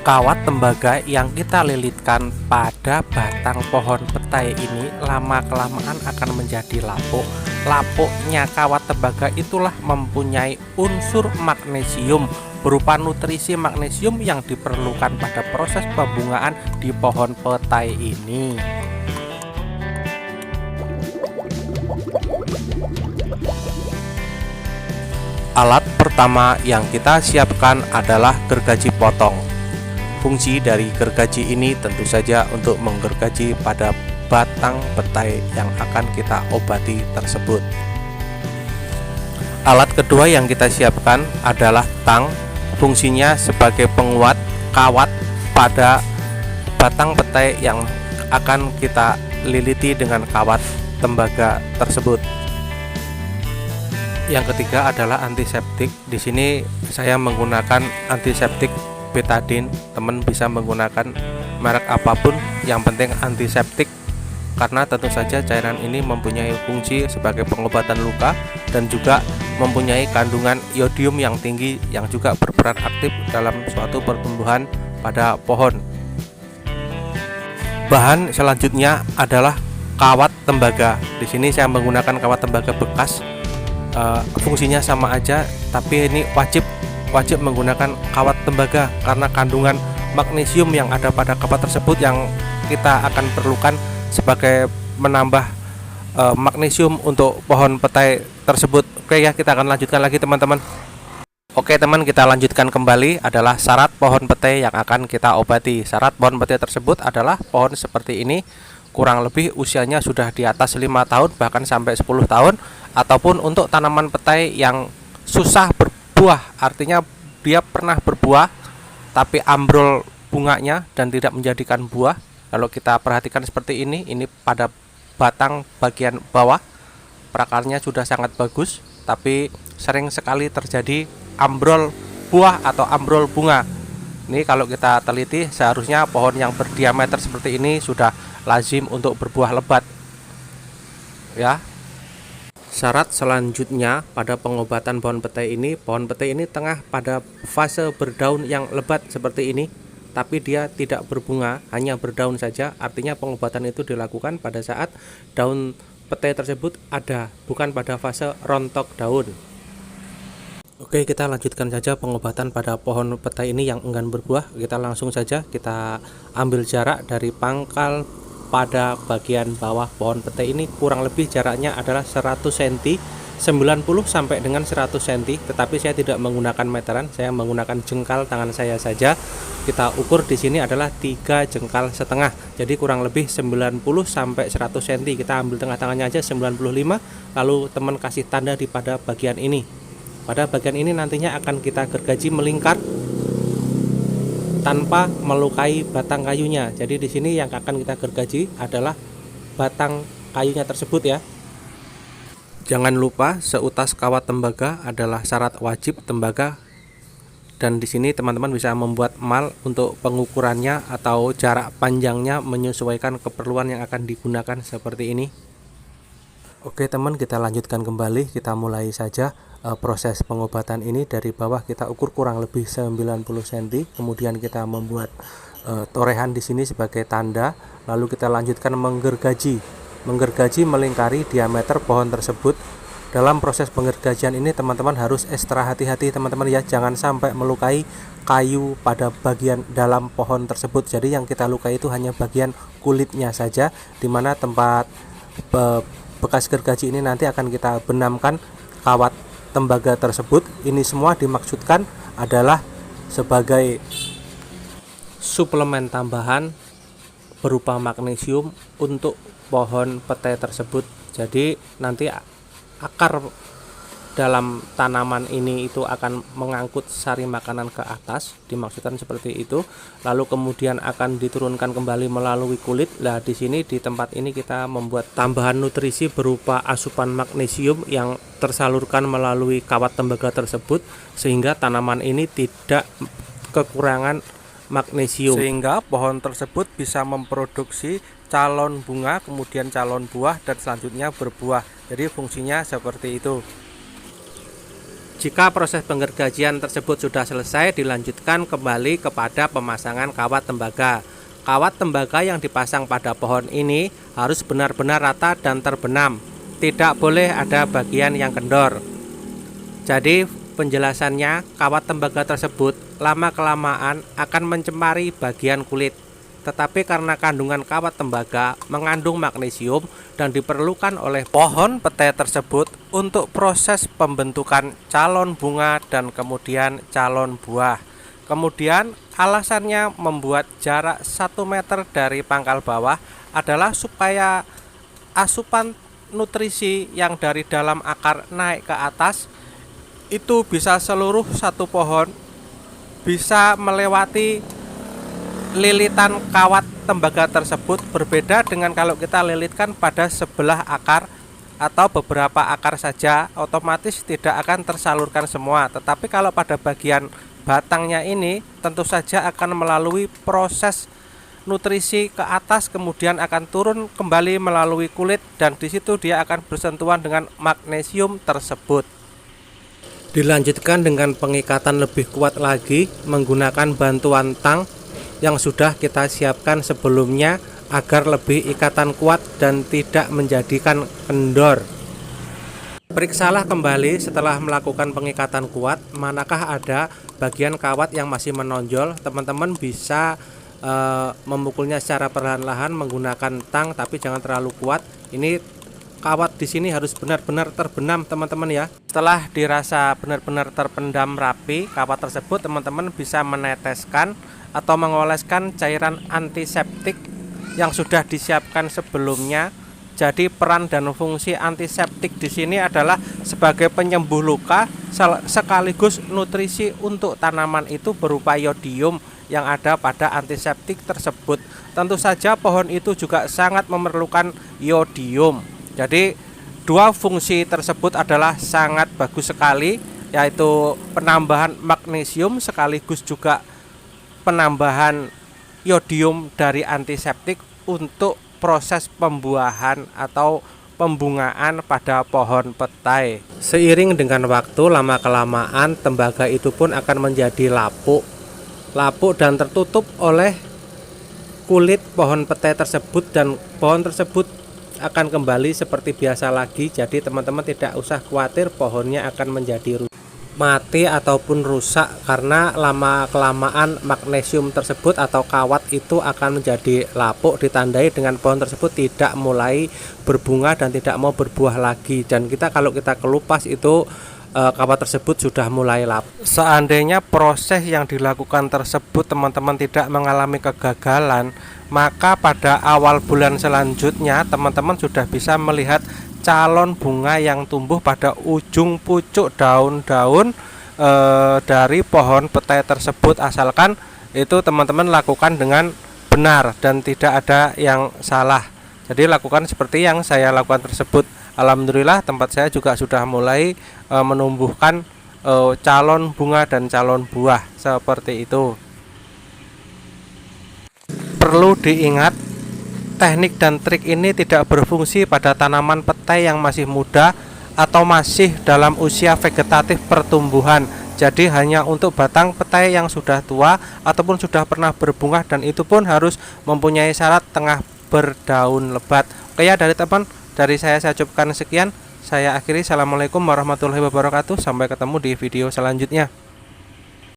Kawat tembaga yang kita lilitkan pada batang pohon petai ini lama-kelamaan akan menjadi lapuk. Lapuknya kawat tembaga itulah mempunyai unsur magnesium berupa nutrisi magnesium yang diperlukan pada proses pembungaan di pohon petai ini. Alat pertama yang kita siapkan adalah gergaji potong. Fungsi dari gergaji ini tentu saja untuk menggergaji pada batang petai yang akan kita obati tersebut. Alat kedua yang kita siapkan adalah tang. Fungsinya sebagai penguat kawat pada batang petai yang akan kita liliti dengan kawat tembaga tersebut. Yang ketiga adalah antiseptik. Di sini saya menggunakan antiseptik betadine. Teman bisa menggunakan merek apapun, yang penting antiseptik, karena tentu saja cairan ini mempunyai fungsi sebagai pengobatan luka dan juga mempunyai kandungan iodium yang tinggi yang juga berperan aktif dalam suatu pertumbuhan pada pohon. Bahan selanjutnya adalah kawat tembaga. Di sini saya menggunakan kawat tembaga bekas. Fungsinya sama aja, tapi ini wajib menggunakan kawat tembaga karena kandungan magnesium yang ada pada kawat tersebut yang kita akan perlukan sebagai menambah magnesium untuk pohon petai tersebut. Oke ya, kita akan lanjutkan lagi teman-teman. Oke teman, kita lanjutkan kembali adalah syarat pohon petai yang akan kita obati. Syarat pohon petai tersebut adalah pohon seperti ini, kurang lebih usianya sudah di atas 5 tahun bahkan sampai 10 tahun, ataupun untuk tanaman petai yang susah berbuah, artinya dia pernah berbuah tapi ambrol bunganya dan tidak menjadikan buah. Kalau kita perhatikan seperti ini pada batang bagian bawah prakarnya sudah sangat bagus, tapi sering sekali terjadi ambrol buah atau ambrol bunga. Ini kalau kita teliti, seharusnya pohon yang berdiameter seperti ini sudah lazim untuk berbuah lebat ya. Syarat selanjutnya pada pengobatan pohon petai ini tengah pada fase berdaun yang lebat seperti ini, tapi dia tidak berbunga, hanya berdaun saja. Artinya pengobatan itu dilakukan pada saat daun petai tersebut ada, bukan pada fase rontok daun. Oke, kita lanjutkan saja pengobatan pada pohon petai ini yang enggan berbuah. Kita langsung saja kita ambil jarak dari pangkal pada bagian bawah pohon petai ini, kurang lebih jaraknya adalah 100 cm, 90 sampai dengan 100 cm, tetapi saya tidak menggunakan meteran, saya menggunakan jengkal tangan saya saja. Kita ukur di sini adalah 3 jengkal setengah, jadi kurang lebih 90 sampai 100 cm. Kita ambil tengah-tengahnya aja 95, lalu teman kasih tanda di pada bagian ini. Pada bagian ini nantinya akan kita gergaji melingkar tanpa melukai batang kayunya. Jadi di sini yang akan kita gergaji adalah batang kayunya tersebut ya. Jangan lupa seutas kawat tembaga adalah syarat wajib tembaga. Dan di sini teman-teman bisa membuat mal untuk pengukurannya atau jarak panjangnya menyesuaikan keperluan yang akan digunakan seperti ini. Oke teman, kita lanjutkan kembali. Kita mulai saja proses pengobatan ini. Dari bawah kita ukur kurang lebih 90 cm, kemudian kita membuat torehan di sini sebagai tanda, lalu kita lanjutkan menggergaji melingkari diameter pohon tersebut. Dalam proses penggergajian ini teman-teman harus ekstra hati-hati teman-teman ya, jangan sampai melukai kayu pada bagian dalam pohon tersebut. Jadi yang kita lukai itu hanya bagian kulitnya saja, dimana tempat bekas gergaji ini nanti akan kita benamkan kawat tembaga tersebut. Ini semua dimaksudkan adalah sebagai suplemen tambahan berupa magnesium untuk pohon petai tersebut. Jadi nanti akar dalam tanaman ini itu akan mengangkut sari makanan ke atas, dimaksudkan seperti itu. Lalu kemudian akan diturunkan kembali melalui kulit. Nah, di sini di tempat ini kita membuat tambahan nutrisi berupa asupan magnesium yang tersalurkan melalui kawat tembaga tersebut, sehingga tanaman ini tidak kekurangan magnesium, sehingga pohon tersebut bisa memproduksi calon bunga, kemudian calon buah, dan selanjutnya berbuah. Jadi fungsinya seperti itu. Jika proses penggergajian tersebut sudah selesai, dilanjutkan kembali kepada pemasangan kawat tembaga. Kawat tembaga yang dipasang pada pohon ini harus benar-benar rata dan terbenam. Tidak boleh ada bagian yang kendor. Jadi penjelasannya, kawat tembaga tersebut lama-kelamaan akan mencemari bagian kulit. Tetapi karena kandungan kawat tembaga mengandung magnesium dan diperlukan oleh pohon petai tersebut untuk proses pembentukan calon bunga dan kemudian calon buah. Kemudian alasannya membuat jarak 1 meter dari pangkal bawah adalah supaya asupan nutrisi yang dari dalam akar naik ke atas itu bisa seluruh satu pohon, bisa melewati lilitan kawat tembaga tersebut. Berbeda dengan kalau kita lilitkan pada sebelah akar atau beberapa akar saja, otomatis tidak akan tersalurkan semua. Tetapi kalau pada bagian batangnya ini tentu saja akan melalui proses nutrisi ke atas, kemudian akan turun kembali melalui kulit, dan di situ dia akan bersentuhan dengan magnesium tersebut. Dilanjutkan dengan pengikatan lebih kuat lagi menggunakan bantuan tang yang sudah kita siapkan sebelumnya agar lebih ikatan kuat dan tidak menjadikan kendor. Periksalah kembali setelah melakukan pengikatan kuat, manakah ada bagian kawat yang masih menonjol. Teman-teman bisa memukulnya secara perlahan-lahan menggunakan tang, tapi jangan terlalu kuat. Ini kawat di sini harus benar-benar terbenam, teman-teman ya. Setelah dirasa benar-benar terpendam rapi kawat tersebut, teman-teman bisa meneteskan atau mengoleskan cairan antiseptik yang sudah disiapkan sebelumnya. Jadi peran dan fungsi antiseptik di sini adalah sebagai penyembuh luka sekaligus nutrisi untuk tanaman itu berupa yodium yang ada pada antiseptik tersebut. Tentu saja pohon itu juga sangat memerlukan yodium. Jadi dua fungsi tersebut adalah sangat bagus sekali, yaitu penambahan magnesium sekaligus juga penambahan yodium dari antiseptik untuk proses pembuahan atau pembungaan pada pohon petai. Seiring dengan waktu, lama-kelamaan tembaga itu pun akan menjadi lapuk dan tertutup oleh kulit pohon petai tersebut, dan pohon tersebut akan kembali seperti biasa lagi. Jadi teman-teman tidak usah khawatir pohonnya akan menjadi mati ataupun rusak, karena lama-kelamaan magnesium tersebut atau kawat itu akan menjadi lapuk, ditandai dengan pohon tersebut tidak mulai berbunga dan tidak mau berbuah lagi. Dan kalau kita kelupas itu kawat tersebut sudah mulai lapuk. Seandainya proses yang dilakukan tersebut teman-teman tidak mengalami kegagalan, maka pada awal bulan selanjutnya teman-teman sudah bisa melihat calon bunga yang tumbuh pada ujung pucuk daun-daun dari pohon petai tersebut, asalkan itu teman-teman lakukan dengan benar dan tidak ada yang salah. Jadi lakukan seperti yang saya lakukan tersebut. Alhamdulillah tempat saya juga sudah mulai menumbuhkan calon bunga dan calon buah seperti itu. Perlu diingat, teknik dan trik ini tidak berfungsi pada tanaman petai yang masih muda atau masih dalam usia vegetatif pertumbuhan. Jadi hanya untuk batang petai yang sudah tua ataupun sudah pernah berbunga, dan itu pun harus mempunyai syarat tengah berdaun lebat. Oke ya, dari saya ucapkan sekian. Saya akhiri. Assalamualaikum warahmatullahi wabarakatuh. Sampai ketemu di video selanjutnya.